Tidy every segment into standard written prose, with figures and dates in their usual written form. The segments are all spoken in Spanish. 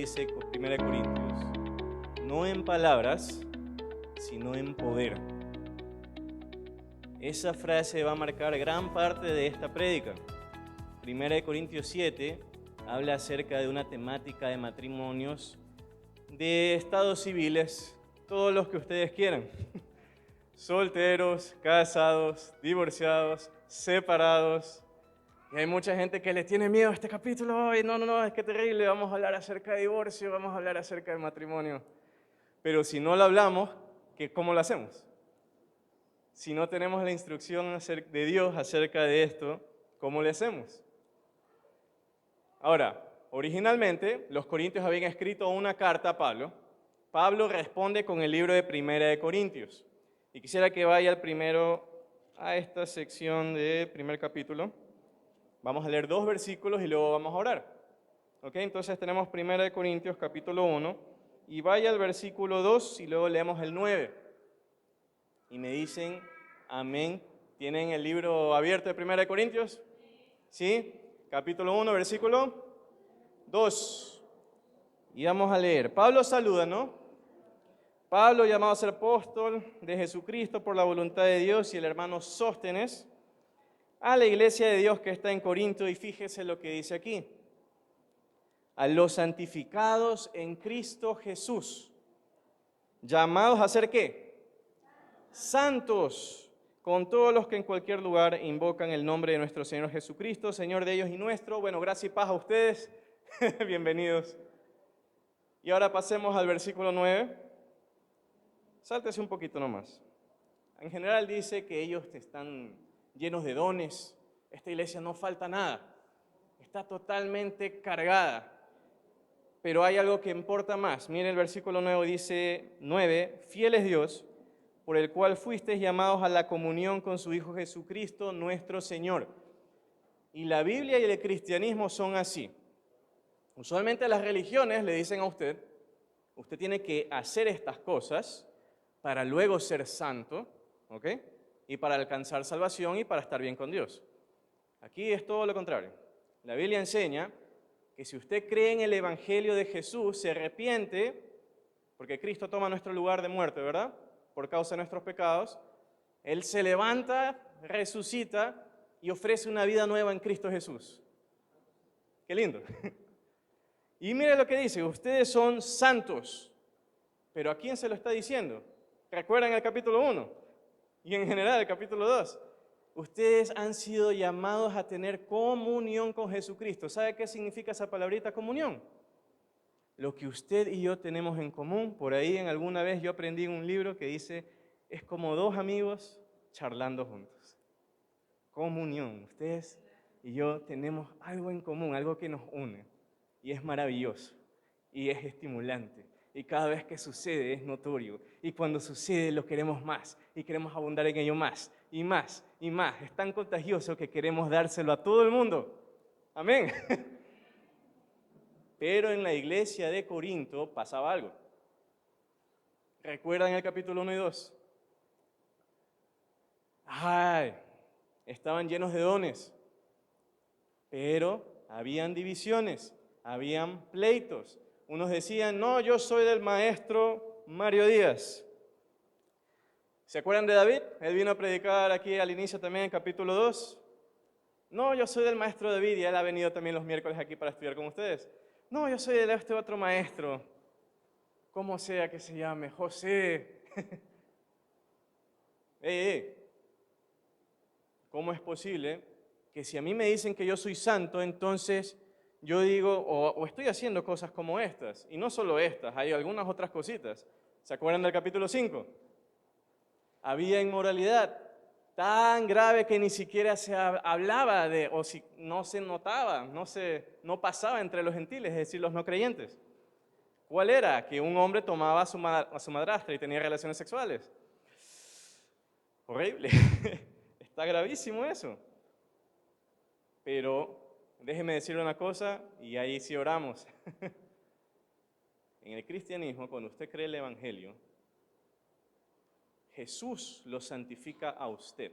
dice 1 Corintios, no en palabras, sino en poder. Esa frase va a marcar gran parte de esta prédica. 1 Corintios 7 habla acerca de una temática de matrimonios, de estados civiles, todos los que ustedes quieran. Solteros, casados, divorciados, separados. Y hay mucha gente que le tiene miedo a este capítulo. Ay, no, es que terrible, vamos a hablar acerca de divorcio, vamos a hablar acerca de matrimonio. Pero si no lo hablamos, ¿cómo lo hacemos? Si no tenemos la instrucción de Dios acerca de esto, ¿cómo le hacemos? Ahora, originalmente los corintios habían escrito una carta a Pablo. Pablo responde con el libro de 1 Corintios. Y quisiera que vaya primero a esta sección del primer capítulo. Vamos a leer 2 versículos y luego vamos a orar. ¿Ok? Entonces tenemos 1 Corintios capítulo 1 y vaya al versículo 2 y luego leemos el 9. Y me dicen, amén. ¿Tienen el libro abierto de 1 Corintios? ¿Sí? Capítulo 1, versículo 2. Y vamos a leer. Pablo saluda, ¿no? Pablo, llamado a ser apóstol de Jesucristo por la voluntad de Dios, y el hermano Sóstenes, a la iglesia de Dios que está en Corinto, y fíjese lo que dice aquí. A los santificados en Cristo Jesús, llamados a ser ¿qué? Santos, con todos los que en cualquier lugar invocan el nombre de nuestro Señor Jesucristo, Señor de ellos y nuestro. Bueno, gracia y paz a ustedes. Bienvenidos. Y ahora pasemos al versículo 9. Sáltese un poquito nomás. En general dice que ellos están llenos de dones. Esta iglesia no falta nada. Está totalmente cargada. Pero hay algo que importa más. Miren el versículo 9, dice 9, fiel es Dios, por el cual fuisteis llamados a la comunión con su Hijo Jesucristo, nuestro Señor. Y la Biblia y el cristianismo son así. Usualmente las religiones le dicen a usted tiene que hacer estas cosas para luego ser santo, ¿ok? Y para alcanzar salvación y para estar bien con Dios. Aquí es todo lo contrario. La Biblia enseña que si usted cree en el Evangelio de Jesús, se arrepiente, porque Cristo toma nuestro lugar de muerte, ¿verdad? Por causa de nuestros pecados, Él se levanta, resucita y ofrece una vida nueva en Cristo Jesús. ¡Qué lindo! Y mire lo que dice, ustedes son santos. ¿Pero a quién se lo está diciendo? ¿Recuerdan el capítulo 1? Y en general el capítulo 2. Ustedes han sido llamados a tener comunión con Jesucristo. ¿Sabe qué significa esa palabrita comunión? Lo que usted y yo tenemos en común. Por ahí en alguna vez yo aprendí en un libro que dice, es como 2 amigos charlando juntos. Comunión. Ustedes y yo tenemos algo en común, algo que nos une. Y es maravilloso. Y es estimulante. Y cada vez que sucede es notorio. Y cuando sucede lo queremos más. Y queremos abundar en ello más. Y más. Y más. Es tan contagioso que queremos dárselo a todo el mundo. Amén. Pero en la iglesia de Corinto pasaba algo. ¿Recuerdan el capítulo 1 y 2? Ay, estaban llenos de dones. Pero habían divisiones. Habían pleitos. Unos decían, no, yo soy del maestro Mario Díaz. ¿Se acuerdan de David? Él vino a predicar aquí al inicio también en capítulo 2. No, yo soy del maestro David y él ha venido también los miércoles aquí para estudiar con ustedes. No, yo soy de este otro maestro. Como sea que se llame, José. ¿Cómo es posible que si a mí me dicen que yo soy santo, entonces yo digo, o estoy haciendo cosas como estas, y no solo estas, hay algunas otras cositas. ¿Se acuerdan del capítulo 5? Había inmoralidad tan grave que ni siquiera se hablaba de, o si no se notaba, no pasaba entre los gentiles, es decir, los no creyentes. ¿Cuál era? Que un hombre tomaba a su madrastra y tenía relaciones sexuales. Horrible. Está gravísimo eso. Pero déjeme decirle una cosa, y ahí sí oramos. En el cristianismo, cuando usted cree el Evangelio, Jesús lo santifica a usted.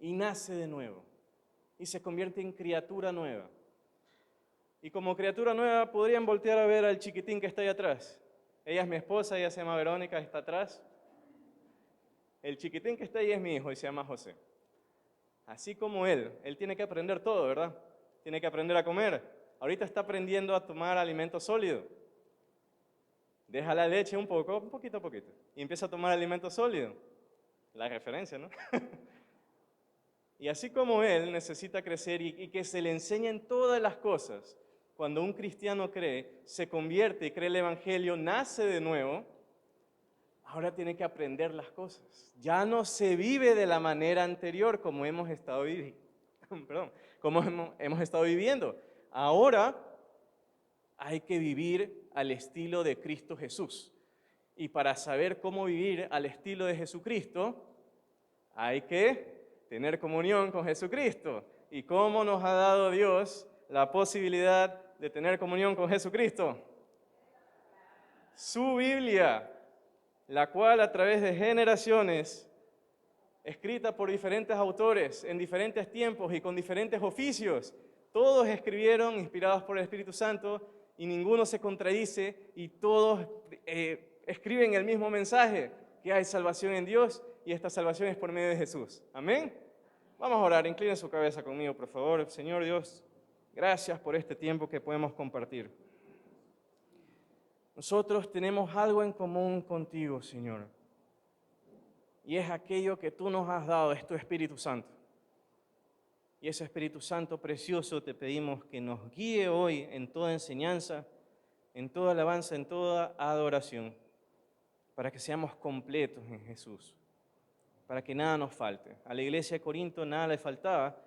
Y nace de nuevo. Y se convierte en criatura nueva. Y como criatura nueva podrían voltear a ver al chiquitín que está ahí atrás. Ella es mi esposa, ella se llama Verónica, está atrás. El chiquitín que está ahí es mi hijo y se llama José. Así como él tiene que aprender todo, ¿verdad? Tiene que aprender a comer. Ahorita está aprendiendo a tomar alimento sólido. Deja la leche un poquito a poquito, y empieza a tomar alimento sólido. La referencia, ¿no? Y así como él necesita crecer y que se le enseñen todas las cosas, cuando un cristiano cree, se convierte y cree el Evangelio, nace de nuevo, ahora tiene que aprender las cosas. Ya no se vive de la manera anterior como hemos estado viviendo. Perdón, como hemos estado viviendo. Ahora hay que vivir al estilo de Cristo Jesús. Y para saber cómo vivir al estilo de Jesucristo, hay que tener comunión con Jesucristo. ¿Y cómo nos ha dado Dios la posibilidad de tener comunión con Jesucristo? Su Biblia, la cual a través de generaciones, escrita por diferentes autores en diferentes tiempos y con diferentes oficios, todos escribieron inspirados por el Espíritu Santo y ninguno se contradice y todos escriben el mismo mensaje, que hay salvación en Dios y esta salvación es por medio de Jesús. Amén. Vamos a orar, inclinen su cabeza conmigo, por favor. Señor Dios, gracias por este tiempo que podemos compartir. Nosotros tenemos algo en común contigo, Señor, y es aquello que tú nos has dado, es tu Espíritu Santo. Y ese Espíritu Santo precioso te pedimos que nos guíe hoy en toda enseñanza, en toda alabanza, en toda adoración, para que seamos completos en Jesús, para que nada nos falte. A la iglesia de Corinto nada le faltaba,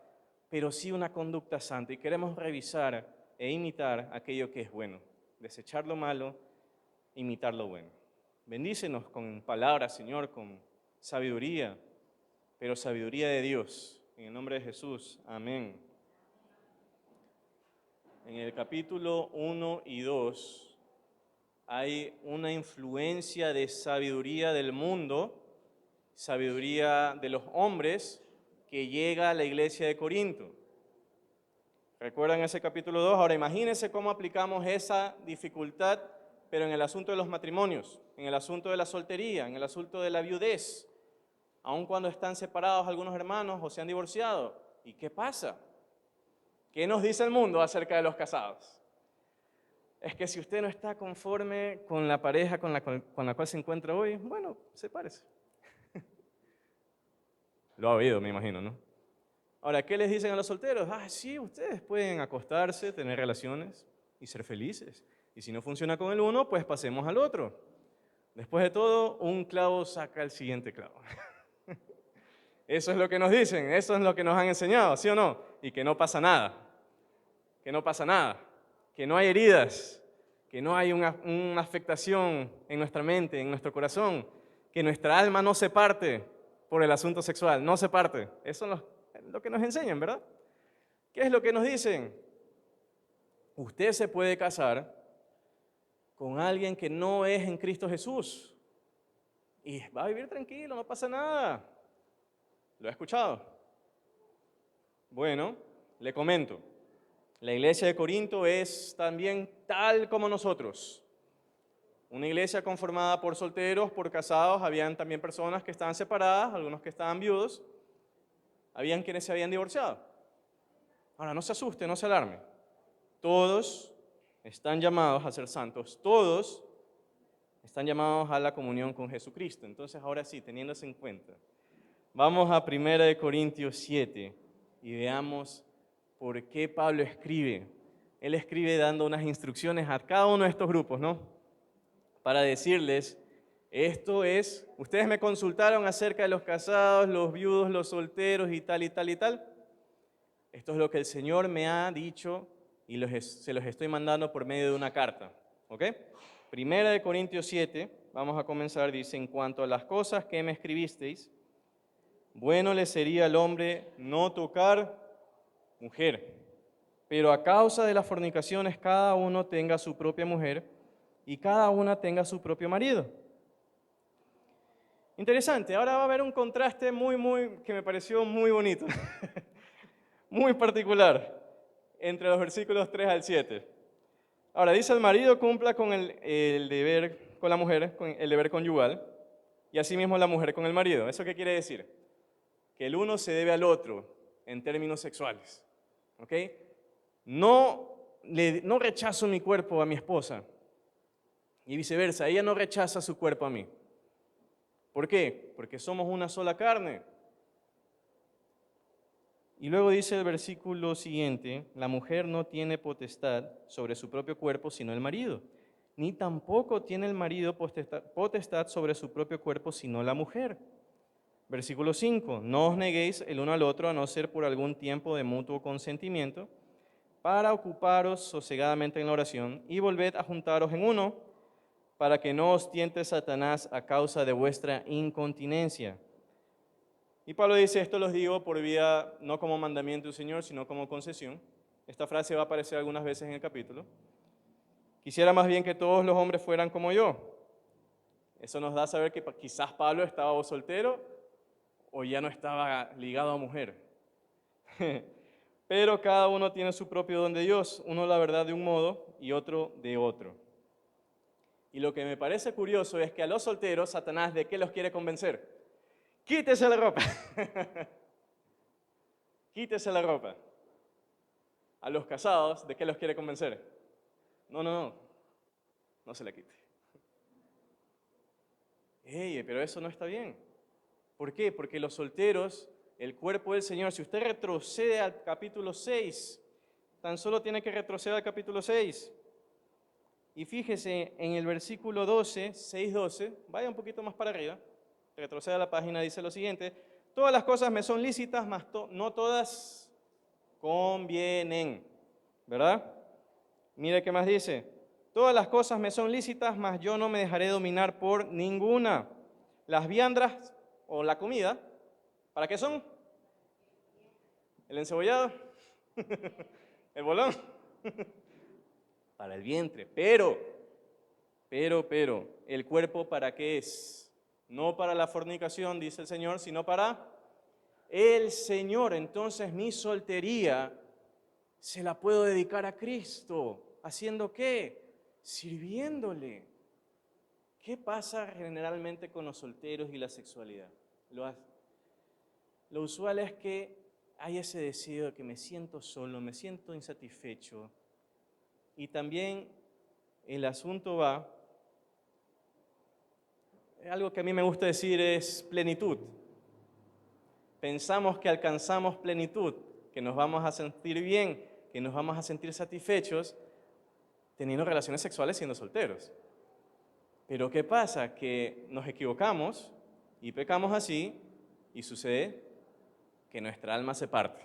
pero sí una conducta santa. Y queremos revisar e imitar aquello que es bueno, desechar lo malo, imitar lo bueno. Bendícenos con palabras, Señor, con sabiduría, pero sabiduría de Dios. En el nombre de Jesús, amén. En el capítulo 1 y 2 hay una influencia de sabiduría del mundo, sabiduría de los hombres, que llega a la iglesia de Corinto. ¿Recuerdan ese capítulo 2? Ahora imagínense cómo aplicamos esa dificultad, pero en el asunto de los matrimonios, en el asunto de la soltería, en el asunto de la viudez, aun cuando están separados algunos hermanos o se han divorciado. ¿Y qué pasa? ¿Qué nos dice el mundo acerca de los casados? Es que si usted no está conforme con la pareja con la cual se encuentra hoy, bueno, sepárese. Lo ha oído, me imagino, ¿no? Ahora, ¿qué les dicen a los solteros? Sí, ustedes pueden acostarse, tener relaciones y ser felices. Y si no funciona con el uno, pues pasemos al otro. Después de todo, un clavo saca el siguiente clavo. Eso es lo que nos dicen, eso es lo que nos han enseñado, ¿sí o no? Y que no pasa nada, que no pasa nada, que no hay heridas, que no hay una afectación en nuestra mente, en nuestro corazón, que nuestra alma no se parte por el asunto sexual, no se parte. Eso es lo que nos enseñan, ¿verdad? ¿Qué es lo que nos dicen? Usted se puede casar con alguien que no es en Cristo Jesús y va a vivir tranquilo, no pasa nada. ¿Lo ha escuchado? Bueno, le comento. La iglesia de Corinto es también tal como nosotros. Una iglesia conformada por solteros, por casados, habían también personas que estaban separadas, algunos que estaban viudos, habían quienes se habían divorciado. Ahora, no se asuste, no se alarme. Todos están llamados a ser santos, todos están llamados a la comunión con Jesucristo. Entonces, ahora sí, teniendo eso en cuenta, vamos a 1 Corintios 7 y veamos por qué Pablo escribe. Él escribe dando unas instrucciones a cada uno de estos grupos, ¿no? Para decirles, esto es, ustedes me consultaron acerca de los casados, los viudos, los solteros y tal y tal y tal. Esto es lo que el Señor me ha dicho y se los estoy mandando por medio de una carta, ¿ok? 1 Corintios 7, vamos a comenzar, dice, en cuanto a las cosas que me escribisteis, bueno le sería al hombre no tocar mujer, pero a causa de las fornicaciones cada uno tenga su propia mujer y cada una tenga su propio marido. Interesante, ahora va a haber un contraste que me pareció muy bonito, muy particular. entre los versículos 3 al 7. Ahora, dice: el marido cumpla con el deber con la mujer, con el deber conyugal, y asimismo la mujer con el marido. ¿Eso qué quiere decir? Que el uno se debe al otro en términos sexuales. ¿Ok? No rechazo mi cuerpo a mi esposa, y viceversa, ella no rechaza su cuerpo a mí. ¿Por qué? Porque somos una sola carne. Y luego dice el versículo siguiente: la mujer no tiene potestad sobre su propio cuerpo sino el marido, ni tampoco tiene el marido potestad sobre su propio cuerpo sino la mujer. Versículo 5: no os neguéis el uno al otro, a no ser por algún tiempo de mutuo consentimiento, para ocuparos sosegadamente en la oración, y volved a juntaros en uno, para que no os tiente Satanás a causa de vuestra incontinencia. Y Pablo dice: esto los digo por vía, no como mandamiento del Señor, sino como concesión. Esta frase va a aparecer algunas veces en el capítulo. Quisiera más bien que todos los hombres fueran como yo. Eso nos da a saber que quizás Pablo estaba o soltero o ya no estaba ligado a mujer. Pero cada uno tiene su propio don de Dios, uno la verdad de un modo y otro de otro. Y lo que me parece curioso es que a los solteros, Satanás, ¿de qué los quiere convencer? Quítese la ropa. Quítese la ropa. A los casados, ¿de qué los quiere convencer? No se la quite. Pero eso no está bien. ¿Por qué? Porque los solteros, el cuerpo del Señor, si usted retrocede al capítulo 6, tan solo tiene que retroceder al capítulo 6. Y fíjese en el versículo 12, 6:12, vaya un poquito más para arriba, retroceda a la página, dice lo siguiente: todas las cosas me son lícitas, mas no todas convienen. ¿Verdad? Mire qué más dice: todas las cosas me son lícitas, mas yo no me dejaré dominar por ninguna. Las viandas o la comida, ¿para qué son? ¿El encebollado? ¿El bolón? Para el vientre. Pero, ¿el cuerpo para qué es? No para la fornicación, dice el Señor, sino para el Señor. Entonces mi soltería se la puedo dedicar a Cristo. ¿Haciendo qué? Sirviéndole. ¿Qué pasa generalmente con los solteros y la sexualidad? Lo usual es que hay ese deseo de que me siento solo, me siento insatisfecho. Y también el asunto va, algo que a mí me gusta decir es plenitud. Pensamos que alcanzamos plenitud, que nos vamos a sentir bien, que nos vamos a sentir satisfechos teniendo relaciones sexuales siendo solteros. Pero ¿qué pasa? Que nos equivocamos y pecamos así y sucede que nuestra alma se parte.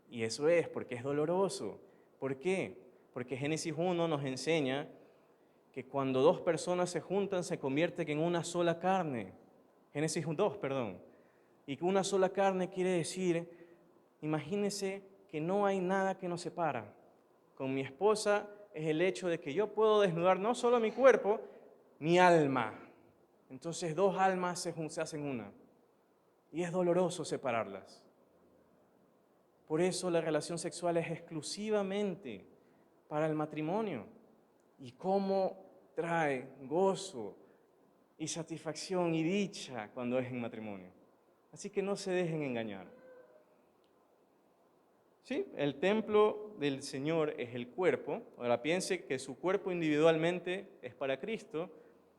Y eso es porque es doloroso. ¿Por qué? Porque Génesis 1 nos enseña que cuando dos personas se juntan se convierten en una sola carne. Génesis 2, perdón. Y que una sola carne quiere decir, imagínense que no hay nada que nos separa. Con mi esposa es el hecho de que yo puedo desnudar no solo mi cuerpo, mi alma. Entonces dos almas se hacen una. Y es doloroso separarlas. Por eso la relación sexual es exclusivamente para el matrimonio. Y cómo trae gozo y satisfacción y dicha cuando es en matrimonio. Así que no se dejen engañar. ¿Sí? El templo del Señor es el cuerpo. Ahora piense que su cuerpo individualmente es para Cristo,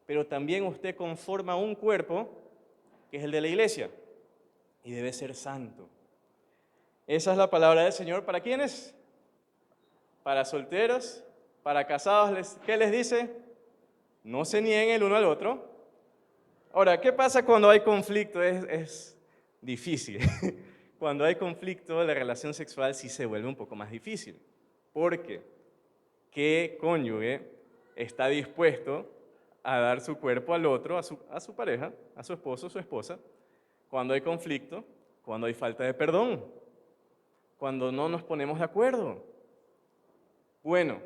pero también usted conforma un cuerpo que es el de la iglesia y debe ser santo. Esa es la palabra del Señor. ¿Para quiénes? Para solteros, para casados. ¿Qué les dice? No se nieguen el uno al otro. Ahora, ¿qué pasa cuando hay conflicto? Es difícil. Cuando hay conflicto, la relación sexual sí se vuelve un poco más difícil. Porque ¿qué cónyuge está dispuesto a dar su cuerpo al otro, a su pareja, a su esposo o su esposa, cuando hay conflicto, cuando hay falta de perdón, cuando no nos ponemos de acuerdo? Bueno,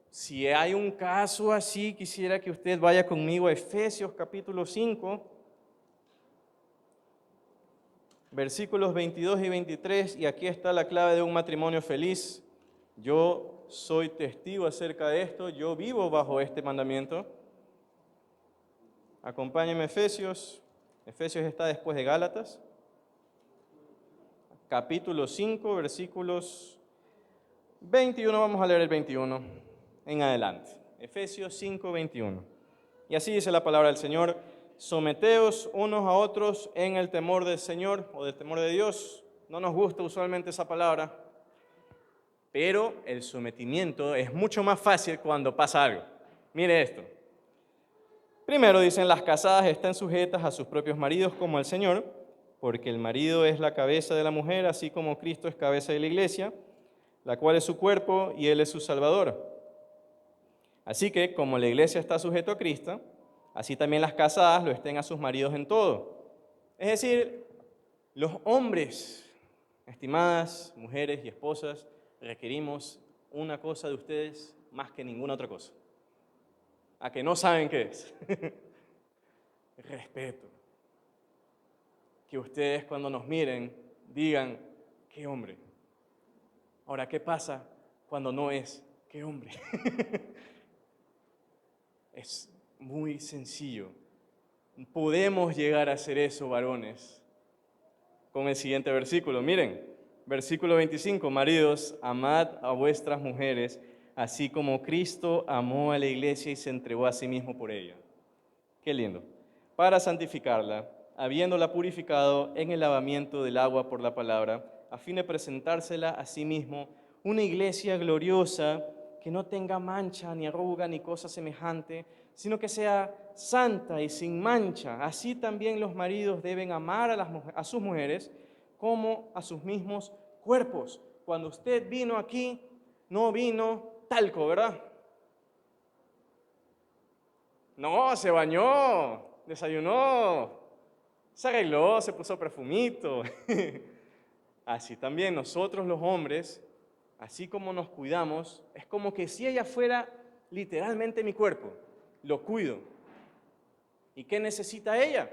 si hay un caso así, quisiera que usted vaya conmigo a Efesios capítulo 5, versículos 22 y 23, y aquí está la clave de un matrimonio feliz. Yo soy testigo acerca de esto, yo vivo bajo este mandamiento. Acompáñenme a Efesios. Efesios está después de Gálatas. Capítulo 5, versículos 21, vamos a leer el 21 en adelante. Efesios 5, 21. Y así dice la palabra del Señor: someteos unos a otros en el temor del Señor o del temor de Dios. No nos gusta usualmente esa palabra, pero el sometimiento es mucho más fácil cuando pasa algo. Mire esto. Primero dicen: las casadas estén sujetas a sus propios maridos como al Señor, porque el marido es la cabeza de la mujer, así como Cristo es cabeza de la iglesia, la cual es su cuerpo y Él es su Salvador. Así que, como la iglesia está sujeta a Cristo, así también las casadas lo estén a sus maridos en todo. Es decir, los hombres, estimadas mujeres y esposas, requerimos una cosa de ustedes más que ninguna otra cosa. ¿A que no saben qué es? Respeto. Que ustedes cuando nos miren digan: ¡qué hombre! Ahora, ¿qué pasa cuando no es qué hombre? Es muy sencillo. Podemos llegar a hacer eso, varones, con el siguiente versículo. Miren, versículo 25. Maridos, amad a vuestras mujeres, así como Cristo amó a la iglesia y se entregó a sí mismo por ella. Qué lindo. Para santificarla, habiéndola purificado en el lavamiento del agua por la palabra, a fin de presentársela a sí mismo una iglesia gloriosa, que no tenga mancha, ni arruga, ni cosa semejante, sino que sea santa y sin mancha. Así también los maridos deben amar a sus mujeres como a sus mismos cuerpos. Cuando usted vino aquí, no vino talco, ¿verdad? No, se bañó, desayunó, se arregló, se puso perfumito. Así también nosotros los hombres, así como nos cuidamos, es como que si ella fuera literalmente mi cuerpo, lo cuido. ¿Y qué necesita ella?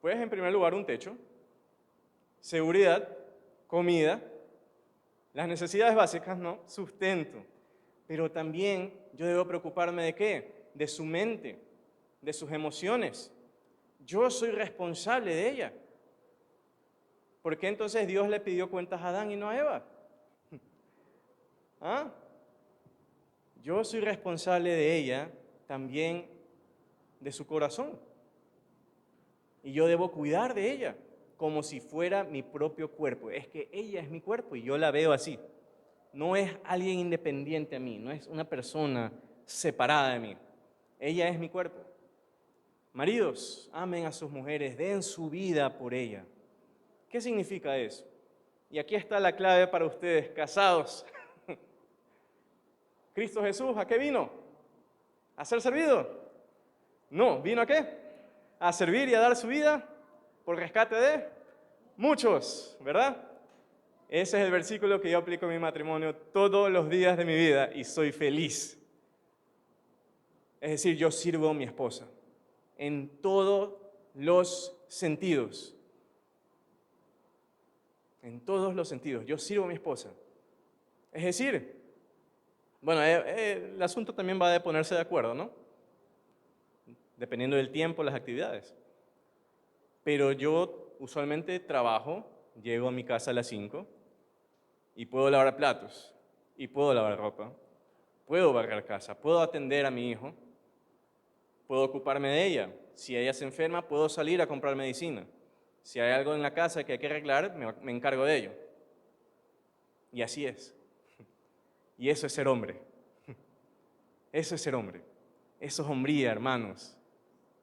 Pues en primer lugar un techo, seguridad, comida, las necesidades básicas, ¿no? Sustento. Pero también yo debo preocuparme ¿de qué? De su mente, de sus emociones. Yo soy responsable de ella. ¿Por qué entonces Dios le pidió cuentas a Adán y no a Eva? ¿Ah? Yo soy responsable de ella, también de su corazón. Y yo debo cuidar de ella como si fuera mi propio cuerpo. Es que ella es mi cuerpo y yo la veo así. No es alguien independiente a mí, no es una persona separada de mí. Ella es mi cuerpo. Maridos, amen a sus mujeres, den su vida por ella. ¿Qué significa eso? Y aquí está la clave para ustedes, casados. Cristo Jesús, ¿a qué vino? ¿A ser servido? No, ¿vino a qué? A servir y a dar su vida por rescate de muchos, ¿verdad? Ese es el versículo que yo aplico en mi matrimonio todos los días de mi vida y soy feliz. Es decir, yo sirvo a mi esposa en todos los sentidos. En todos los sentidos, yo sirvo a mi esposa. Es decir, bueno, el asunto también va de ponerse de acuerdo, ¿no? Dependiendo del tiempo, las actividades. Pero yo usualmente trabajo, llego a mi casa a las 5 y puedo lavar platos, y puedo lavar ropa, puedo barrer casa, puedo atender a mi hijo, puedo ocuparme de ella. Si ella se enferma, puedo salir a comprar medicina. Si hay algo en la casa que hay que arreglar, me encargo de ello. Y así es. Y eso es ser hombre. Eso es ser hombre. Eso es hombría, hermanos.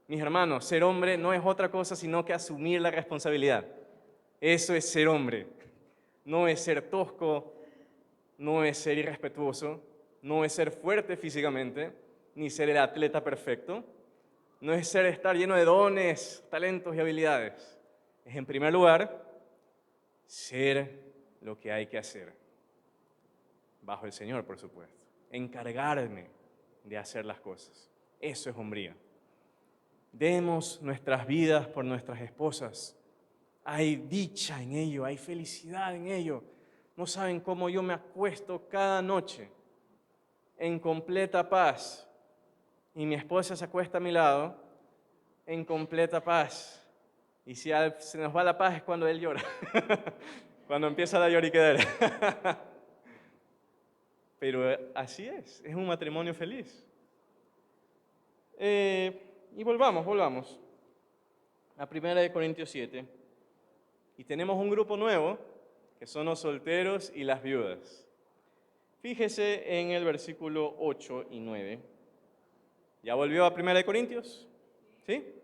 Mis hermanos, ser hombre no es otra cosa sino que asumir la responsabilidad. Eso es ser hombre. No es ser tosco, no es ser irrespetuoso, no es ser fuerte físicamente, ni ser el atleta perfecto. No es estar lleno de dones, talentos y habilidades. Es, en primer lugar, ser lo que hay que hacer. Bajo el Señor, por supuesto. Encargarme de hacer las cosas. Eso es hombría. Demos nuestras vidas por nuestras esposas. Hay dicha en ello, hay felicidad en ello. No saben cómo yo me acuesto cada noche en completa paz y mi esposa se acuesta a mi lado en completa paz. Y si se nos va la paz es cuando él llora, cuando empieza la lloriquedera. Pero así es un matrimonio feliz. Y volvamos a 1 Corintios 7. Y tenemos un grupo nuevo, que son los solteros y las viudas. Fíjese en el versículo 8 y 9. ¿Ya volvió a 1 Corintios? ¿Sí?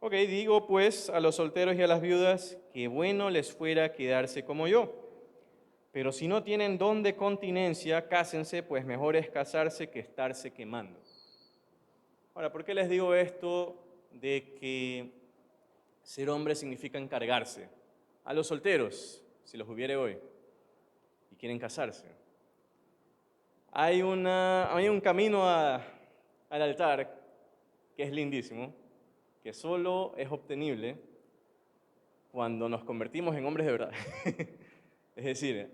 Ok, digo pues a los solteros y a las viudas que bueno les fuera quedarse como yo. Pero si no tienen don de continencia, cásense, pues mejor es casarse que estarse quemando. Ahora, ¿por qué les digo esto de que ser hombre significa encargarse? A los solteros, si los hubiere hoy, y quieren casarse. Hay un camino al altar que es lindísimo, que solo es obtenible cuando nos convertimos en hombres de verdad. Es decir,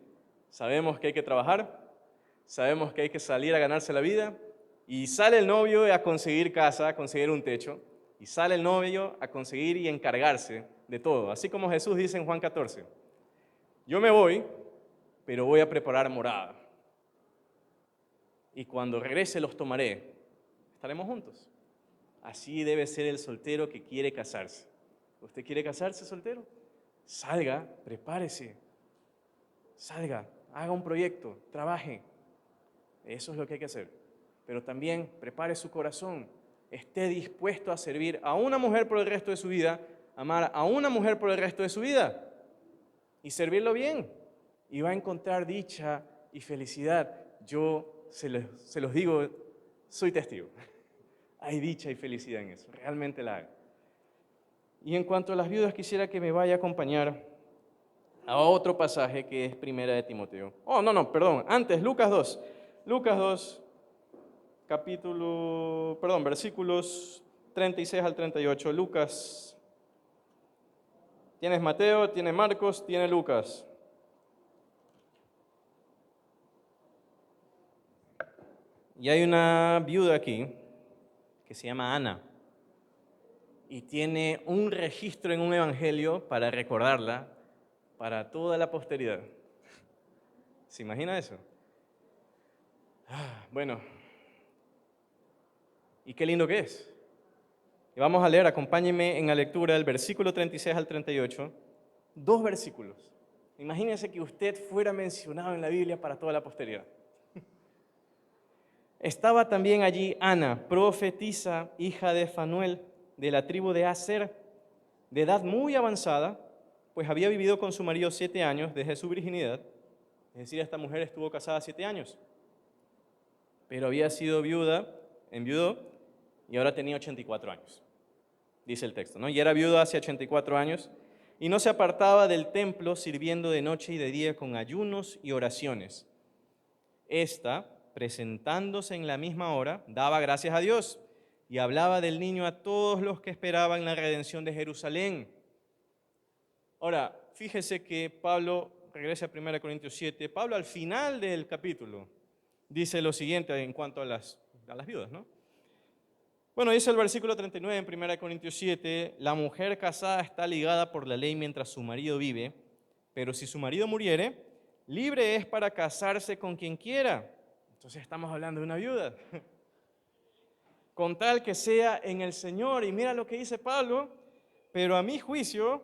sabemos que hay que trabajar, sabemos que hay que salir a ganarse la vida, y sale el novio a conseguir casa, a conseguir un techo, y sale el novio a conseguir y encargarse de todo. Así como Jesús dice en Juan 14, yo me voy, pero voy a preparar morada. Y cuando regrese los tomaré, estaremos juntos. Así debe ser el soltero que quiere casarse. ¿Usted quiere casarse, soltero? Salga, prepárese, salga, haga un proyecto, trabaje. Eso es lo que hay que hacer. Pero también prepare su corazón, esté dispuesto a servir a una mujer por el resto de su vida, amar a una mujer por el resto de su vida y servirlo bien. Y va a encontrar dicha y felicidad. Yo se los digo, soy testigo. Hay dicha y felicidad en eso, realmente la hay. Y en cuanto a las viudas, quisiera que me vaya a acompañar a otro pasaje que es Primera de Timoteo. Perdón, antes, Lucas 2. Lucas 2, versículos 36 al 38. Lucas. Tienes Mateo, tiene Marcos, tiene Lucas. Y hay una viuda aquí que se llama Ana y tiene un registro en un evangelio para recordarla para toda la posteridad. ¿Se imagina eso? Bueno, y qué lindo que es. Y vamos a leer, acompáñenme en la lectura del versículo 36 al 38, 2 versículos. Imagínense que usted fuera mencionado en la Biblia para toda la posteridad. Estaba también allí Ana, profetisa, hija de Fanuel, de la tribu de Aser, de edad muy avanzada, pues había vivido con su marido 7 años desde su virginidad. Es decir, esta mujer estuvo casada 7 años, pero había sido enviudó, y ahora tenía 84 años, dice el texto, ¿no? Y era viuda hace 84 años, y no se apartaba del templo sirviendo de noche y de día con ayunos y oraciones. Esta, presentándose en la misma hora, daba gracias a Dios y hablaba del niño a todos los que esperaban la redención de Jerusalén. Ahora, fíjese que Pablo, regresa a 1 Corintios 7, Pablo al final del capítulo dice lo siguiente en cuanto a las viudas, ¿no? Bueno, dice el versículo 39 en 1 Corintios 7, la mujer casada está ligada por la ley mientras su marido vive, pero si su marido muriere, libre es para casarse con quien quiera. Entonces estamos hablando de una viuda. Con tal que sea en el Señor. Y mira lo que dice Pablo, pero a mi juicio,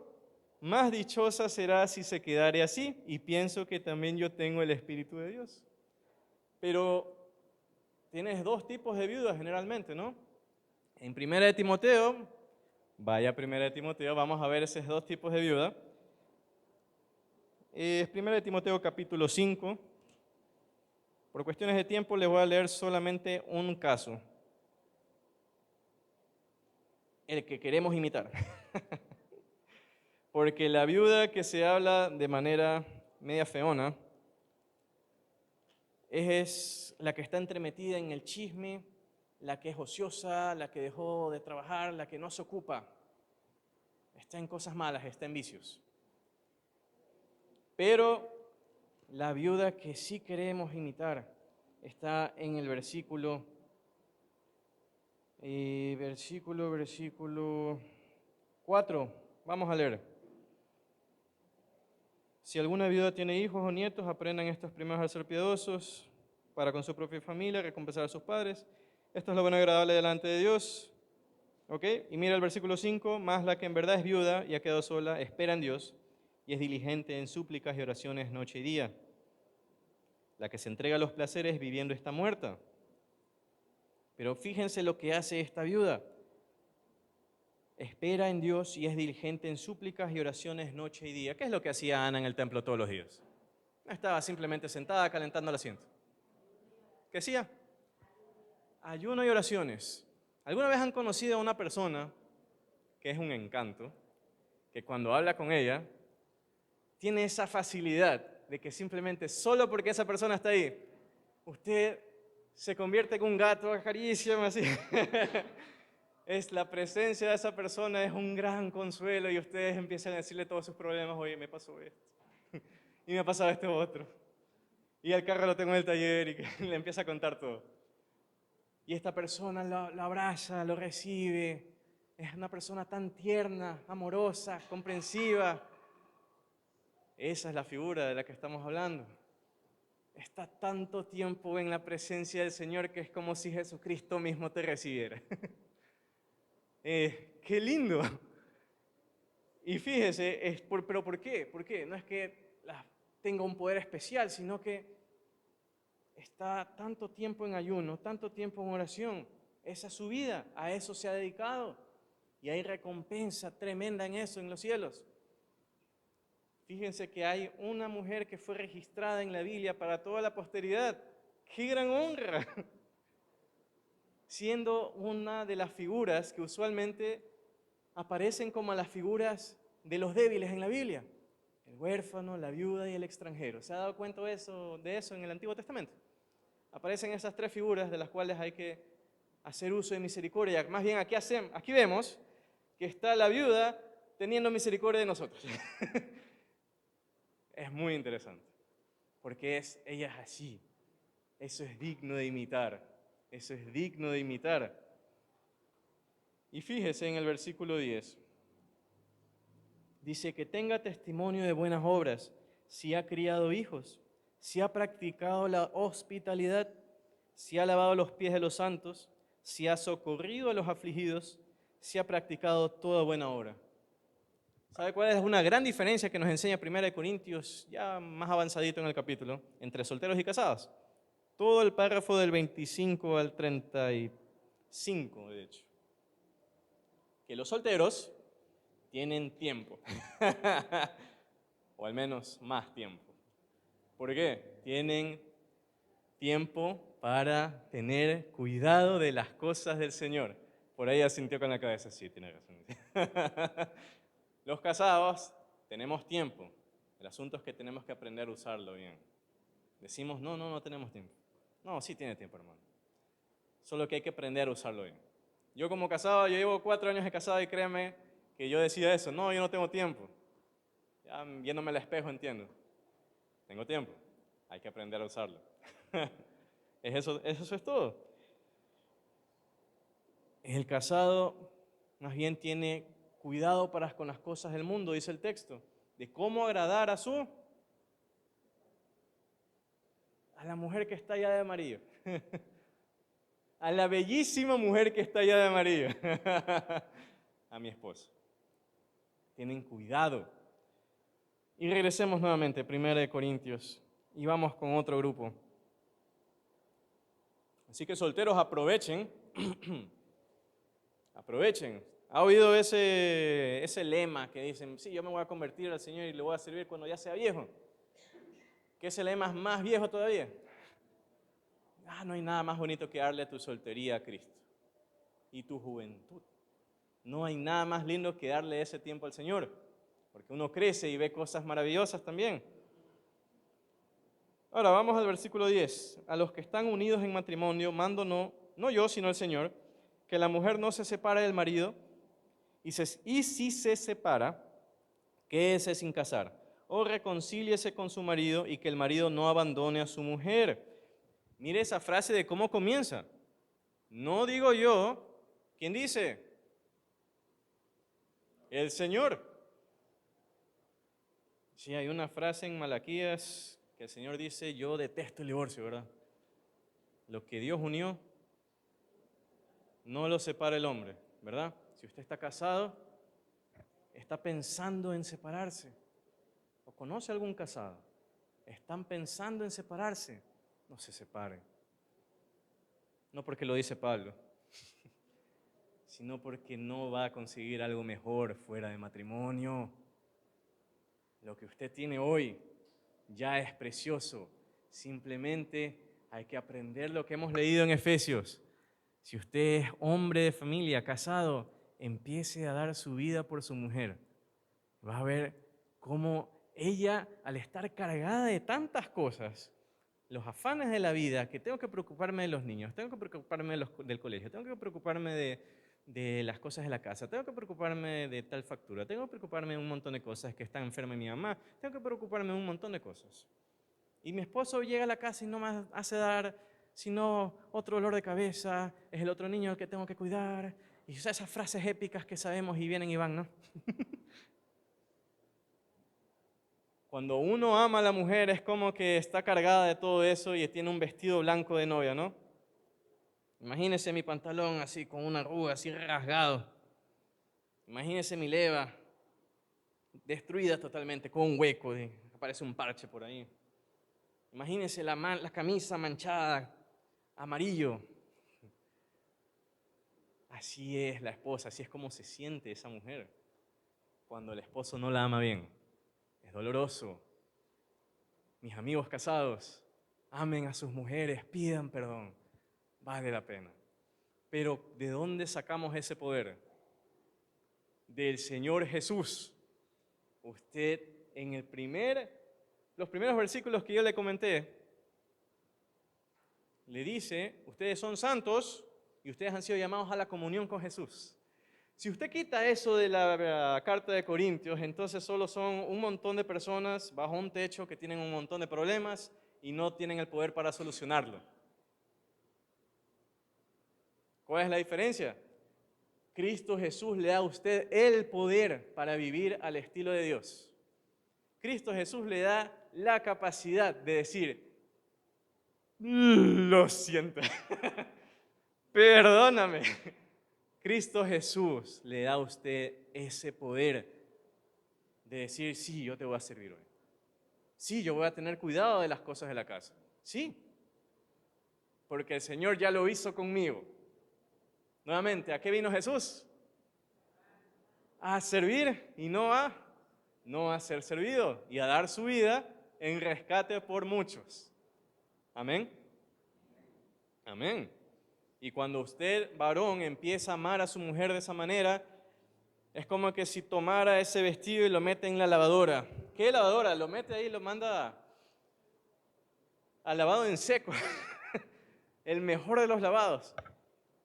más dichosa será si se quedare así, y pienso que también yo tengo el Espíritu de Dios. Pero tienes 2 tipos de viudas generalmente, ¿no? En 1 de Timoteo, vaya 1 de Timoteo, vamos a ver esos 2 tipos de viuda. Es 1 de Timoteo capítulo 5. Por cuestiones de tiempo les voy a leer solamente un caso, el que queremos imitar. Porque la viuda que se habla de manera media feona es la que está entremetida en el chisme, la que es ociosa, la que dejó de trabajar, la que no se ocupa. está en cosas malas, está en vicios. Pero la viuda que sí queremos imitar está en el versículo 4. Vamos a leer. Si alguna viuda tiene hijos o nietos, aprendan estos primeros a ser piadosos para con su propia familia, recompensar a sus padres. Esto es lo bueno y agradable delante de Dios. ¿Ok? Y mira el versículo 5, más la que en verdad es viuda y ha quedado sola, espera en Dios y es diligente en súplicas y oraciones noche y día. La que se entrega a los placeres viviendo está muerta. Pero fíjense lo que hace esta viuda. Espera en Dios y es diligente en súplicas y oraciones noche y día. ¿Qué es lo que hacía Ana en el templo todos los días? No estaba simplemente sentada calentando el asiento. ¿Qué hacía? Ayuno y oraciones. ¿Alguna vez han conocido a una persona que es un encanto, que cuando habla con ella, tiene esa facilidad de que simplemente solo porque esa persona está ahí, usted se convierte en un gato, acaríciame así? Es la presencia de esa persona, es un gran consuelo y ustedes empiezan a decirle todos sus problemas. Oye, me pasó esto y me ha pasado esto otro y el carro lo tengo en el taller y que le empieza a contar todo. Y esta persona lo abraza, lo recibe, es una persona tan tierna, amorosa, comprensiva. Esa es la figura de la que estamos hablando. Está tanto tiempo en la presencia del Señor que es como si Jesucristo mismo te recibiera. ¡Qué lindo! Y fíjese, ¿pero por qué? ¿Por qué? No es que tenga un poder especial, sino que está tanto tiempo en ayuno, tanto tiempo en oración. Esa es su vida, a eso se ha dedicado. Y hay recompensa tremenda en eso, en los cielos. Fíjense que hay una mujer que fue registrada en la Biblia para toda la posteridad. ¡Qué gran honra! Siendo una de las figuras que usualmente aparecen como las figuras de los débiles en la Biblia. El huérfano, la viuda y el extranjero. ¿Se ha dado cuenta de eso en el Antiguo Testamento? Aparecen esas tres figuras de las cuales hay que hacer uso de misericordia. Más bien aquí vemos que está la viuda teniendo misericordia de nosotros. Es muy interesante, porque ella es así. Eso es digno de imitar. Eso es digno de imitar. Y fíjese en el versículo 10. Dice que tenga testimonio de buenas obras, si ha criado hijos, si ha practicado la hospitalidad, si ha lavado los pies de los santos, si ha socorrido a los afligidos, si ha practicado toda buena obra. ¿Sabe cuál es una gran diferencia que nos enseña 1 Corintios, ya más avanzadito en el capítulo, entre solteros y casados? Todo el párrafo del 25 al 35, de hecho. Que los solteros tienen tiempo, o al menos más tiempo. ¿Por qué? Tienen tiempo para tener cuidado de las cosas del Señor. Por ahí asintió con la cabeza, sí, tiene razón. Los casados tenemos tiempo. El asunto es que tenemos que aprender a usarlo bien. Decimos, no tenemos tiempo. No, sí tiene tiempo, hermano. Solo que hay que aprender a usarlo bien. Yo como casado, yo llevo 4 años de casado y créeme que yo decía eso. No, yo no tengo tiempo. Ya viéndome al espejo entiendo. Tengo tiempo. Hay que aprender a usarlo. Eso es todo. El casado más bien tiene cuidado con las cosas del mundo, dice el texto, de cómo agradar a la mujer que está allá de amarillo, a la bellísima mujer que está allá de amarillo, a mi esposa. Tienen cuidado. Y regresemos nuevamente, 1 Corintios, y vamos con otro grupo. Así que solteros, aprovechen, aprovechen. ¿Ha oído ese lema que dicen, sí, yo me voy a convertir al Señor y le voy a servir cuando ya sea viejo? Que ese lema es más viejo todavía. No hay nada más bonito que darle tu soltería a Cristo y tu juventud. No hay nada más lindo que darle ese tiempo al Señor, porque uno crece y ve cosas maravillosas también. Ahora vamos al versículo 10. A los que están unidos en matrimonio, mando no yo, sino el Señor, que la mujer no se separe del marido Y si se separa, quédese sin casar, o reconcíliese con su marido y que el marido no abandone a su mujer. Mire esa frase de cómo comienza. No digo yo, ¿quién dice? El Señor. Sí, hay una frase en Malaquías que el Señor dice, yo detesto el divorcio, ¿verdad? Lo que Dios unió, no lo separa el hombre, ¿verdad? Si usted está casado, está pensando en separarse, o conoce a algún casado, están pensando en separarse, no se separen. No porque lo dice Pablo, sino porque no va a conseguir algo mejor fuera de matrimonio. Lo que usted tiene hoy ya es precioso. Simplemente hay que aprender lo que hemos leído en Efesios. Si usted es hombre de familia, casado, empiece a dar su vida por su mujer. Va a ver cómo ella, al estar cargada de tantas cosas, los afanes de la vida, que tengo que preocuparme de los niños, tengo que preocuparme del colegio, tengo que preocuparme de las cosas de la casa, tengo que preocuparme de tal factura, tengo que preocuparme de un montón de cosas, que está enferma mi mamá, tengo que preocuparme de un montón de cosas. Y mi esposo llega a la casa y no me hace dar sino otro dolor de cabeza, es el otro niño al que tengo que cuidar, y esas frases épicas que sabemos y vienen y van, ¿no? Cuando uno ama a la mujer es como que está cargada de todo eso y tiene un vestido blanco de novia, ¿no? Imagínese mi pantalón así con una arruga, así rasgado. Imagínese mi leva destruida totalmente, con un hueco, aparece un parche por ahí. Imagínese la camisa manchada, amarillo. Así es la esposa, así es como se siente esa mujer cuando el esposo no la ama bien. Es doloroso. Mis amigos casados, amen a sus mujeres, pidan perdón. Vale la pena. Pero ¿de dónde sacamos ese poder? Del Señor Jesús. Usted en los primeros versículos que yo le comenté, le dice, ustedes son santos y ustedes han sido llamados a la comunión con Jesús. Si usted quita eso de la carta de Corintios, entonces solo son un montón de personas bajo un techo que tienen un montón de problemas y no tienen el poder para solucionarlo. ¿Cuál es la diferencia? Cristo Jesús le da a usted el poder para vivir al estilo de Dios. Cristo Jesús le da la capacidad de decir, lo siento, perdóname. Cristo Jesús le da a usted ese poder de decir, sí, yo te voy a servir hoy. Sí, yo voy a tener cuidado de las cosas de la casa. Sí, porque el Señor ya lo hizo conmigo. Nuevamente, ¿a qué vino Jesús? A servir y no a ser servido y a dar su vida en rescate por muchos. Amén. Amén. Y cuando usted, varón, empieza a amar a su mujer de esa manera, es como que si tomara ese vestido y lo mete en la lavadora. ¿Qué lavadora? Lo mete ahí y lo manda al lavado en seco. El mejor de los lavados.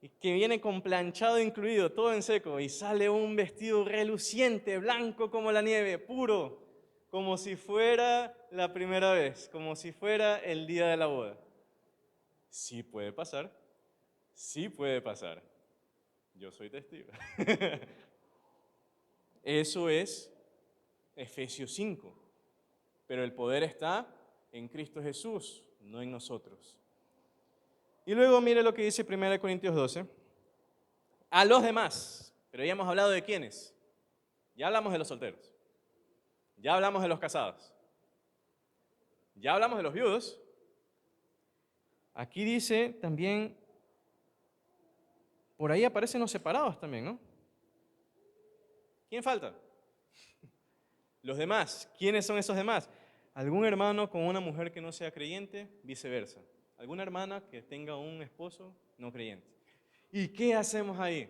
Y que viene con planchado incluido, todo en seco. Y sale un vestido reluciente, blanco como la nieve, puro. Como si fuera la primera vez, como si fuera el día de la boda. Sí puede pasar. Sí puede pasar. Yo soy testigo. Eso es Efesios 5. Pero el poder está en Cristo Jesús, no en nosotros. Y luego mire lo que dice 1 Corintios 12. A los demás. Pero ya hemos hablado de quiénes. Ya hablamos de los solteros. Ya hablamos de los casados. Ya hablamos de los viudos. Aquí dice también, por ahí aparecen los separados también, ¿no? ¿Quién falta? Los demás. ¿Quiénes son esos demás? Algún hermano con una mujer que no sea creyente, viceversa. Alguna hermana que tenga un esposo no creyente. ¿Y qué hacemos ahí?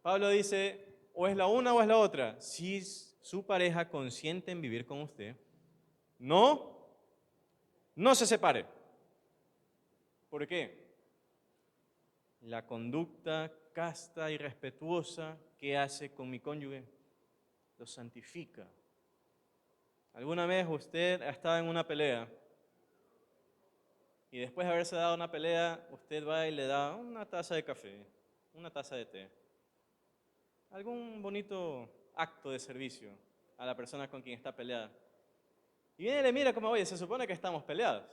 Pablo dice, o es la una o es la otra. Si su pareja consiente en vivir con usted, no se separe. ¿Por qué? La conducta casta y respetuosa, ¿qué hace con mi cónyuge? Lo santifica. ¿Alguna vez usted ha estado en una pelea y después de haberse dado una pelea, usted va y le da una taza de café, una taza de té, algún bonito acto de servicio a la persona con quien está peleada? Y viene y le mira como, oye, se supone que estamos peleados.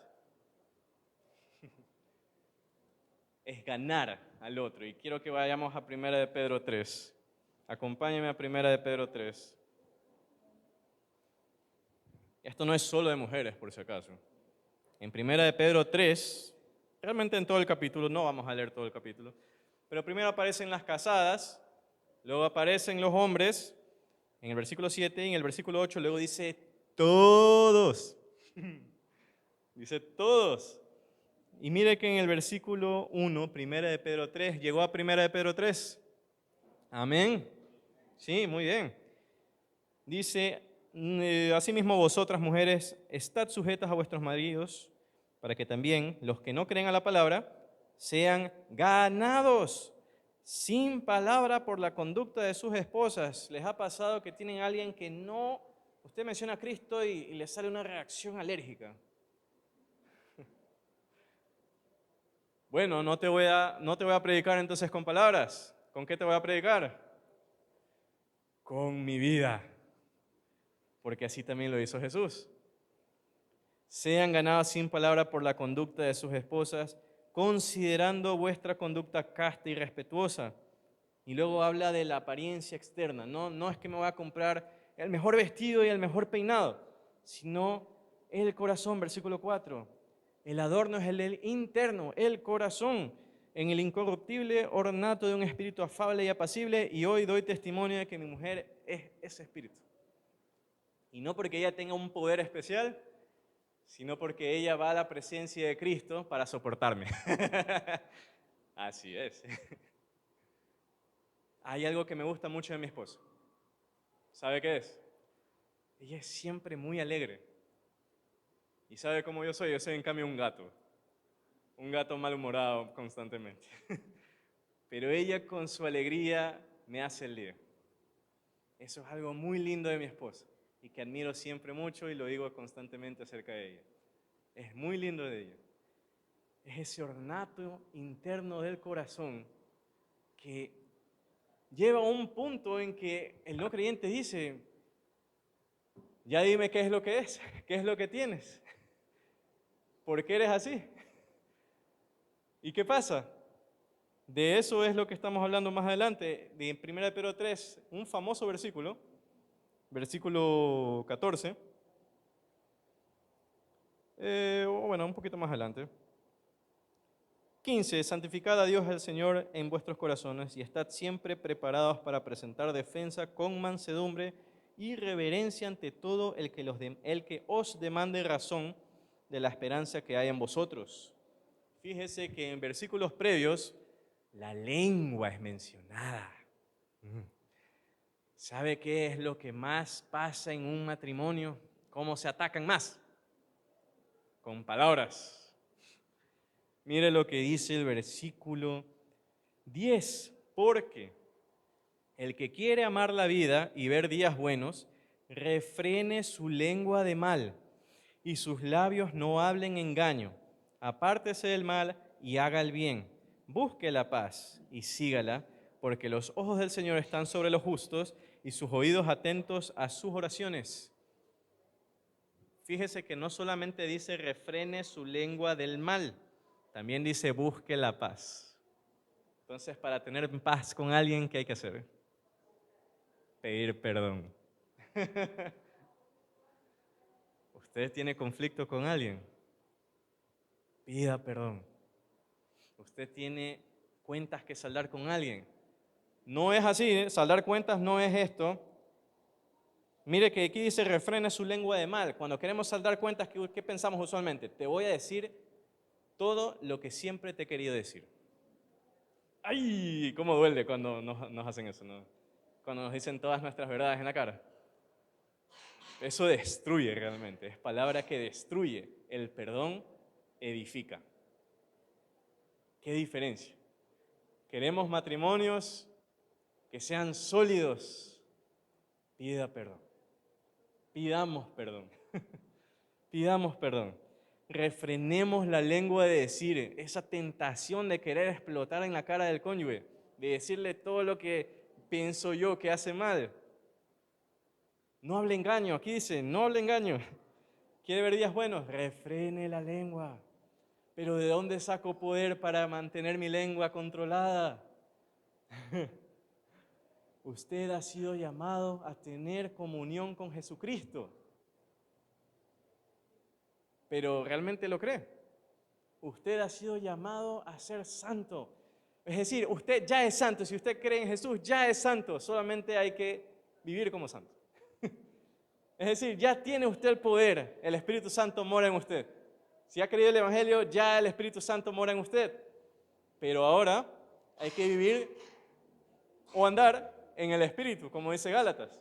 Es ganar al otro. Y quiero que vayamos a 1 de Pedro 3. Acompáñeme a 1 de Pedro 3. Esto no es solo de mujeres, por si acaso. En 1 de Pedro 3, realmente en todo el capítulo, no vamos a leer todo el capítulo, pero primero aparecen las casadas, luego aparecen los hombres, en el versículo 7, y en el versículo 8 luego dice todos. Dice todos. Y mire que en el versículo 1, 1 de Pedro 3, llegó a 1 de Pedro 3. Amén. Sí, muy bien. Dice, asimismo vosotras mujeres, estad sujetas a vuestros maridos, para que también los que no creen a la palabra sean ganados sin palabra por la conducta de sus esposas. ¿Les ha pasado que tienen a alguien que no, usted menciona a Cristo y le sale una reacción alérgica? Bueno, no te voy a predicar entonces con palabras. ¿Con qué te voy a predicar? Con mi vida. Porque así también lo hizo Jesús. Sean ganadas sin palabra por la conducta de sus esposas, considerando vuestra conducta casta y respetuosa. Y luego habla de la apariencia externa. No es que me voy a comprar el mejor vestido y el mejor peinado, sino el corazón, versículo 4. El adorno es el interno, el corazón, en el incorruptible ornato de un espíritu afable y apacible, y hoy doy testimonio de que mi mujer es ese espíritu. Y no porque ella tenga un poder especial, sino porque ella va a la presencia de Cristo para soportarme. Así es. Hay algo que me gusta mucho de mi esposa. ¿Sabe qué es? Ella es siempre muy alegre. ¿Y sabe cómo yo soy? Yo soy en cambio un gato. Un gato malhumorado constantemente. Pero ella con su alegría me hace el día. Eso es algo muy lindo de mi esposa y que admiro siempre mucho y lo digo constantemente acerca de ella. Es muy lindo de ella. Es ese ornato interno del corazón que lleva a un punto en que el no creyente dice, ya dime qué es lo que es, qué es lo que tienes, ¿por qué eres así? ¿Y qué pasa? De eso es lo que estamos hablando más adelante, de 1 Pedro 3, un famoso versículo, versículo 14, o bueno, un poquito más adelante. 15. Santificad a Dios el Señor en vuestros corazones y estad siempre preparados para presentar defensa con mansedumbre y reverencia ante todo el que os demande razón de la esperanza que hay en vosotros. Fíjese que en versículos previos la lengua es mencionada. ¿Sabe qué es lo que más pasa en un matrimonio? ¿Cómo se atacan más? Con palabras. Mire lo que dice el versículo 10. Porque el que quiere amar la vida y ver días buenos, refrene su lengua de mal y sus labios no hablen engaño. Apártese del mal y haga el bien. Busque la paz y sígala, porque los ojos del Señor están sobre los justos y sus oídos atentos a sus oraciones. Fíjese que no solamente dice refrene su lengua del mal, también dice busque la paz. Entonces, para tener paz con alguien, ¿qué hay que hacer? Pedir perdón. ¿Usted tiene conflicto con alguien? Pida perdón. ¿Usted tiene cuentas que saldar con alguien? No es así, ¿eh? Saldar cuentas no es esto. Mire que aquí dice refrene su lengua de mal. Cuando queremos saldar cuentas, ¿qué pensamos usualmente? Te voy a decir todo lo que siempre te he querido decir. ¡Ay! ¿Cómo duele cuando nos hacen eso, ¿no? Cuando nos dicen todas nuestras verdades en la cara. Eso destruye realmente, es palabra que destruye. El perdón edifica. ¿Qué diferencia? Queremos matrimonios que sean sólidos. Pida perdón. Pidamos perdón. Pidamos perdón. Refrenemos la lengua de decir, esa tentación de querer explotar en la cara del cónyuge, de decirle todo lo que pienso yo que hace mal. No hable engaño, aquí dice, no hable engaño. ¿Quiere ver días buenos? Refrene la lengua. Pero ¿de dónde saco poder para mantener mi lengua controlada? Usted ha sido llamado a tener comunión con Jesucristo. Pero ¿realmente lo cree? Usted ha sido llamado a ser santo. Es decir, usted ya es santo. Si usted cree en Jesús, ya es santo. Solamente hay que vivir como santo. Es decir, ya tiene usted el poder. El Espíritu Santo mora en usted. Si ha creído el Evangelio, ya el Espíritu Santo mora en usted. Pero ahora hay que vivir o andar en el Espíritu, como dice Gálatas.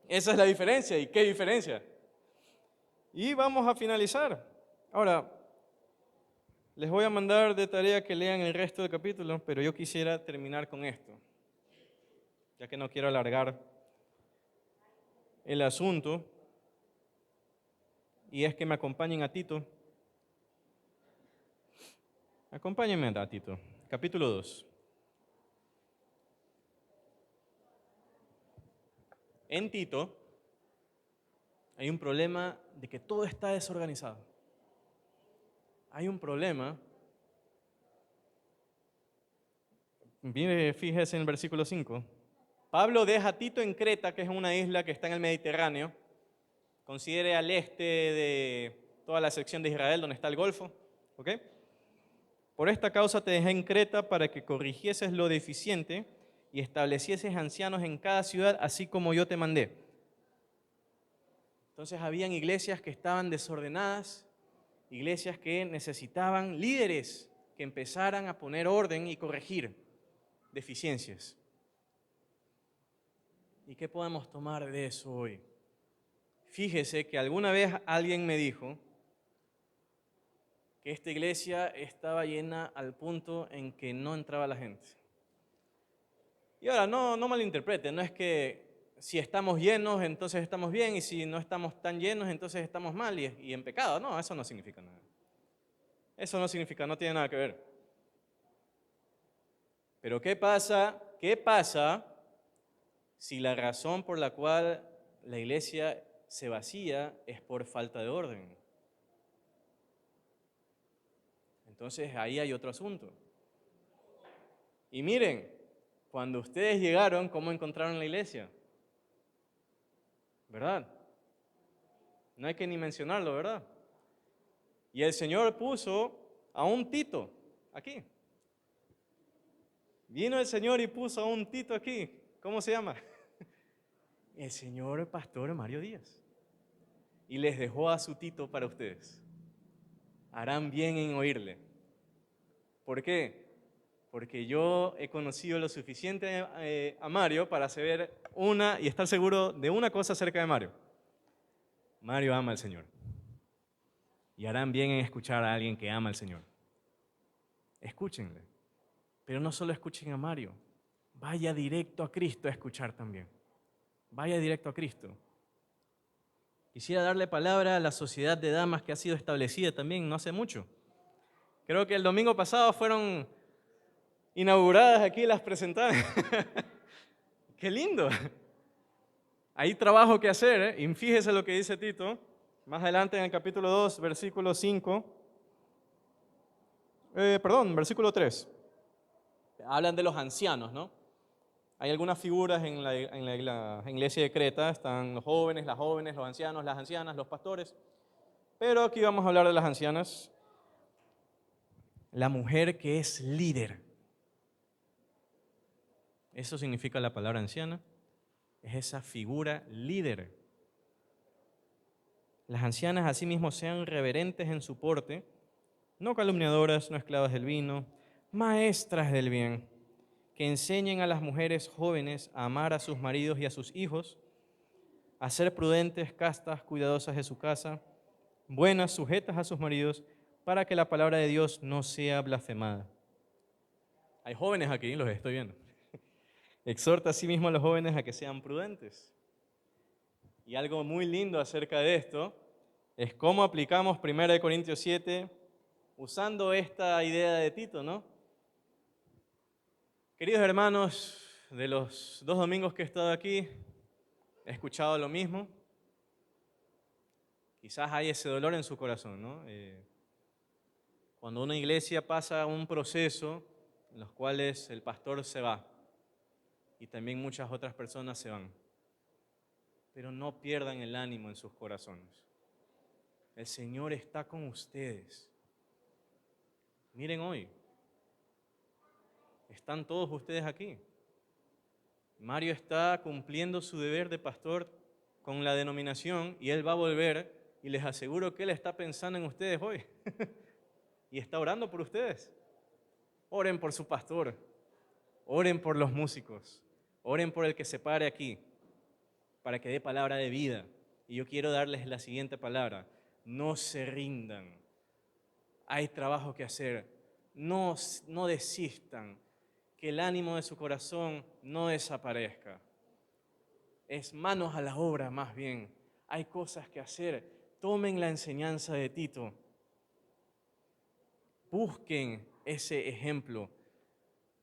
Esa es la diferencia. ¿Y qué diferencia? Y vamos a finalizar. Ahora, les voy a mandar de tarea que lean el resto del capítulo, pero yo quisiera terminar con esto, ya que no quiero alargar el asunto, y es que me acompañen a Tito. Acompáñenme a Tito, capítulo 2. En Tito hay un problema de que todo está desorganizado. Hay un problema. Mire, fíjese en el versículo 5. Pablo deja a Tito en Creta, que es una isla que está en el Mediterráneo. Considere al este de toda la sección de Israel, donde está el Golfo. ¿Ok? Por esta causa te dejé en Creta para que corrigieses lo deficiente y establecieses ancianos en cada ciudad, así como yo te mandé. Entonces habían iglesias que estaban desordenadas, iglesias que necesitaban líderes que empezaran a poner orden y corregir deficiencias. ¿Y qué podemos tomar de eso hoy? Fíjese que alguna vez alguien me dijo que esta iglesia estaba llena al punto en que no entraba la gente. Y ahora, no malinterpreten, no es que si estamos llenos, entonces estamos bien, y si no estamos tan llenos, entonces estamos mal y en pecado. No, eso no significa nada. Eso no significa, no tiene nada que ver. Pero ¿qué pasa? ¿Qué pasa si la razón por la cual la iglesia se vacía es por falta de orden? Entonces ahí hay otro asunto. Y miren, cuando ustedes llegaron, ¿cómo encontraron la iglesia? ¿Verdad? No hay que ni mencionarlo, ¿verdad? Y el Señor puso a un Tito aquí. Vino el Señor y puso a un Tito aquí. ¿Cómo se llama? El señor pastor Mario Díaz. Y les dejó a su Tito para ustedes. Harán bien en oírle. ¿Por qué? Porque yo he conocido lo suficiente a Mario para saber y estar seguro de una cosa acerca de Mario. Mario ama al Señor. Y harán bien en escuchar a alguien que ama al Señor. Escúchenle. Pero no solo escuchen a Mario. Vaya directo a Cristo a escuchar también. Vaya directo a Cristo. Quisiera darle palabra a la sociedad de damas que ha sido establecida también no hace mucho. Creo que el domingo pasado fueron inauguradas aquí las presentadas. ¡Qué lindo! Hay trabajo que hacer, ¿eh? Y fíjese lo que dice Tito, más adelante en el capítulo 2, versículo 5. Versículo 3. Hablan de los ancianos, ¿no? Hay algunas figuras en la iglesia de Creta, están los jóvenes, los ancianos, las ancianas, los pastores. Pero aquí vamos a hablar de las ancianas. La mujer que es líder. Eso significa la palabra anciana. Es esa figura líder. Las ancianas asimismo sean reverentes en su porte, no calumniadoras, no esclavas del vino, maestras del bien, que enseñen a las mujeres jóvenes a amar a sus maridos y a sus hijos, a ser prudentes, castas, cuidadosas de su casa, buenas, sujetas a sus maridos, para que la palabra de Dios no sea blasfemada. Hay jóvenes aquí, los estoy viendo. Exhorta asimismo a los jóvenes a que sean prudentes. Y algo muy lindo acerca de esto es cómo aplicamos 1 Corintios 7 usando esta idea de Tito, ¿no? Queridos hermanos, de los 2 domingos que he estado aquí, he escuchado lo mismo. Quizás hay ese dolor en su corazón, ¿no? Cuando una iglesia pasa un proceso en los cuales el pastor se va y también muchas otras personas se van. Pero no pierdan el ánimo en sus corazones. El Señor está con ustedes. Miren hoy, están todos ustedes aquí. Mario está cumpliendo su deber de pastor con la denominación y él va a volver y les aseguro que él está pensando en ustedes hoy y está orando por ustedes. Oren por su pastor, oren por los músicos, oren por el que se pare aquí para que dé palabra de vida. Y yo quiero darles la siguiente palabra: no se rindan, hay trabajo que hacer, no desistan, que el ánimo de su corazón no desaparezca. Es manos a la obra más bien, hay cosas que hacer. Tomen la enseñanza de Tito, busquen ese ejemplo.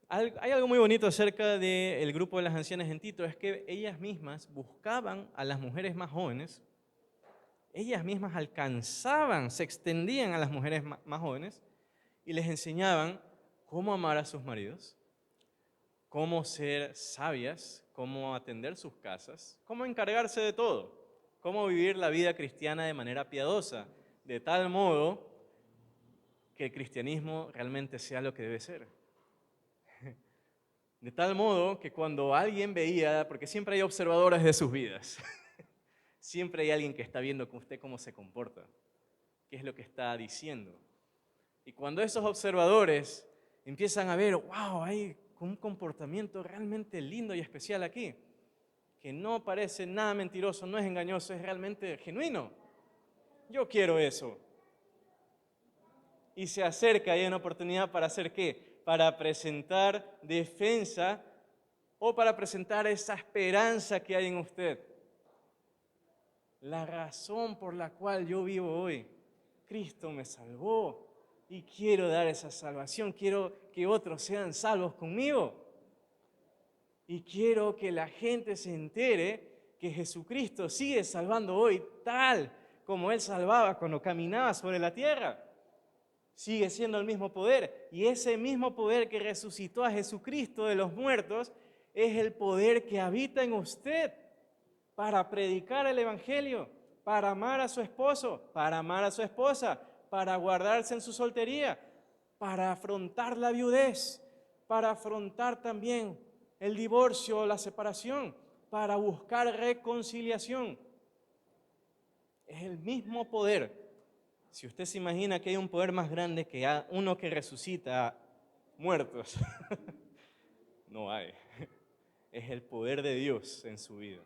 Hay algo muy bonito acerca del grupo de las ancianas en Tito, es que ellas mismas buscaban a las mujeres más jóvenes, ellas mismas alcanzaban, se extendían a las mujeres más jóvenes y les enseñaban cómo amar a sus maridos, cómo ser sabias, cómo atender sus casas, cómo encargarse de todo, cómo vivir la vida cristiana de manera piadosa, de tal modo que el cristianismo realmente sea lo que debe ser. De tal modo que cuando alguien veía, porque siempre hay observadores de sus vidas, siempre hay alguien que está viendo con usted cómo se comporta, qué es lo que está diciendo. Y cuando esos observadores empiezan a ver, wow, hay un comportamiento realmente lindo y especial aquí, que no parece nada mentiroso, no es engañoso, es realmente genuino. Yo quiero eso. Y se acerca y hay una oportunidad para hacer ¿qué? Para presentar defensa o para presentar esa esperanza que hay en usted. La razón por la cual yo vivo hoy, Cristo me salvó y quiero dar esa salvación, quiero que otros sean salvos conmigo. Y quiero que la gente se entere que Jesucristo sigue salvando hoy tal como Él salvaba cuando caminaba sobre la tierra. Sigue siendo el mismo poder. Y ese mismo poder que resucitó a Jesucristo de los muertos es el poder que habita en usted para predicar el Evangelio, para amar a su esposo, para amar a su esposa, para guardarse en su soltería, para afrontar la viudez, para afrontar también el divorcio o la separación, para buscar reconciliación. Es el mismo poder. Si usted se imagina que hay un poder más grande que uno que resucita muertos, no hay. Es el poder de Dios en su vida.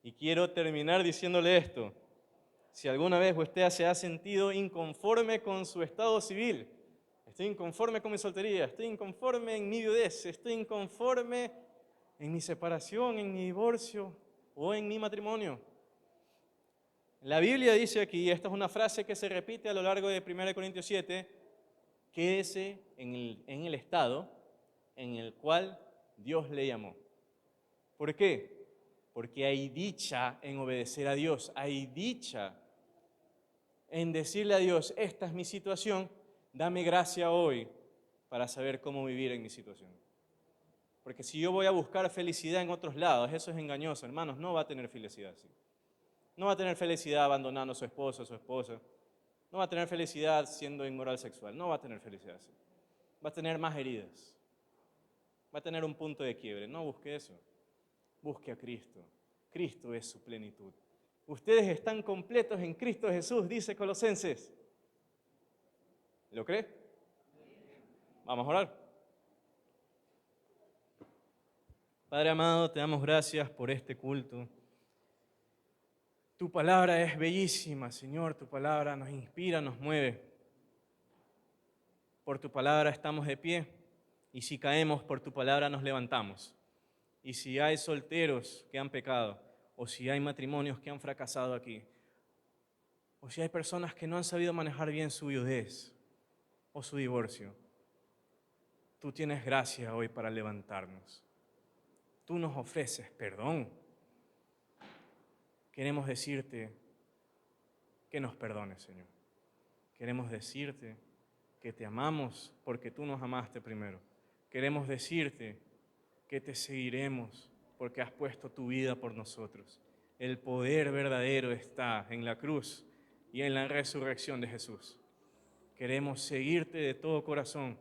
Y quiero terminar diciéndole esto. Si alguna vez usted se ha sentido inconforme con su estado civil, estoy inconforme con mi soltería, estoy inconforme en mi viudez, estoy inconforme en mi separación, en mi divorcio o en mi matrimonio. La Biblia dice aquí, esta es una frase que se repite a lo largo de 1 Corintios 7, quédese en el estado en el cual Dios le llamó. ¿Por qué? Porque hay dicha en obedecer a Dios, hay dicha en decirle a Dios, esta es mi situación, dame gracia hoy para saber cómo vivir en mi situación. Porque si yo voy a buscar felicidad en otros lados, eso es engañoso, hermanos, no va a tener felicidad así. No va a tener felicidad abandonando a su esposo, a su esposa. No va a tener felicidad siendo inmoral sexual. No va a tener felicidad así. Va a tener más heridas. Va a tener un punto de quiebre. No busque eso. Busque a Cristo. Cristo es su plenitud. Ustedes están completos en Cristo Jesús, dice Colosenses. ¿Lo cree? Vamos a orar. Padre amado, te damos gracias por este culto. Tu palabra es bellísima, Señor. Tu palabra nos inspira, nos mueve. Por tu palabra estamos de pie Y si caemos por tu palabra nos levantamos. Y si hay solteros que han pecado, o si hay matrimonios que han fracasado aquí, o si hay personas que no han sabido manejar bien su viudez o su divorcio, tú tienes gracia hoy para levantarnos. Tú nos ofreces perdón. Queremos decirte que nos perdones, Señor. Queremos decirte que te amamos porque tú nos amaste primero. Queremos decirte que te seguiremos porque has puesto tu vida por nosotros. El poder verdadero está en la cruz y en la resurrección de Jesús. Queremos seguirte de todo corazón,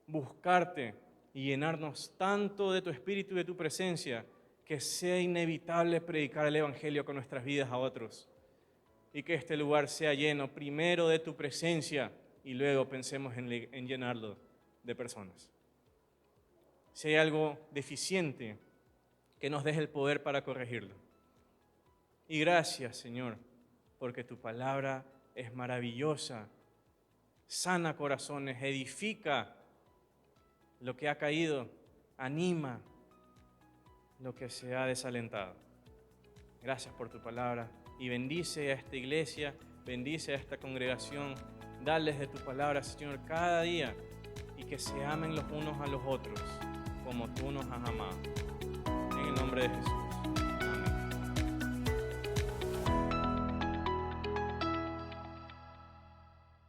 buscarte y llenarnos tanto de tu espíritu y de tu presencia que sea inevitable predicar el evangelio con nuestras vidas a otros y que este lugar sea lleno primero de tu presencia y luego pensemos en llenarlo de personas. Si hay algo deficiente, que nos des el poder para corregirlo. Y gracias, Señor, porque tu palabra es maravillosa, sana corazones, edifica lo que ha caído, anima lo que se ha desalentado. Gracias por tu palabra y bendice a esta iglesia, bendice a esta congregación, dales de tu palabra, Señor, cada día y que se amen los unos a los otros como tú nos has amado. En el nombre de Jesús.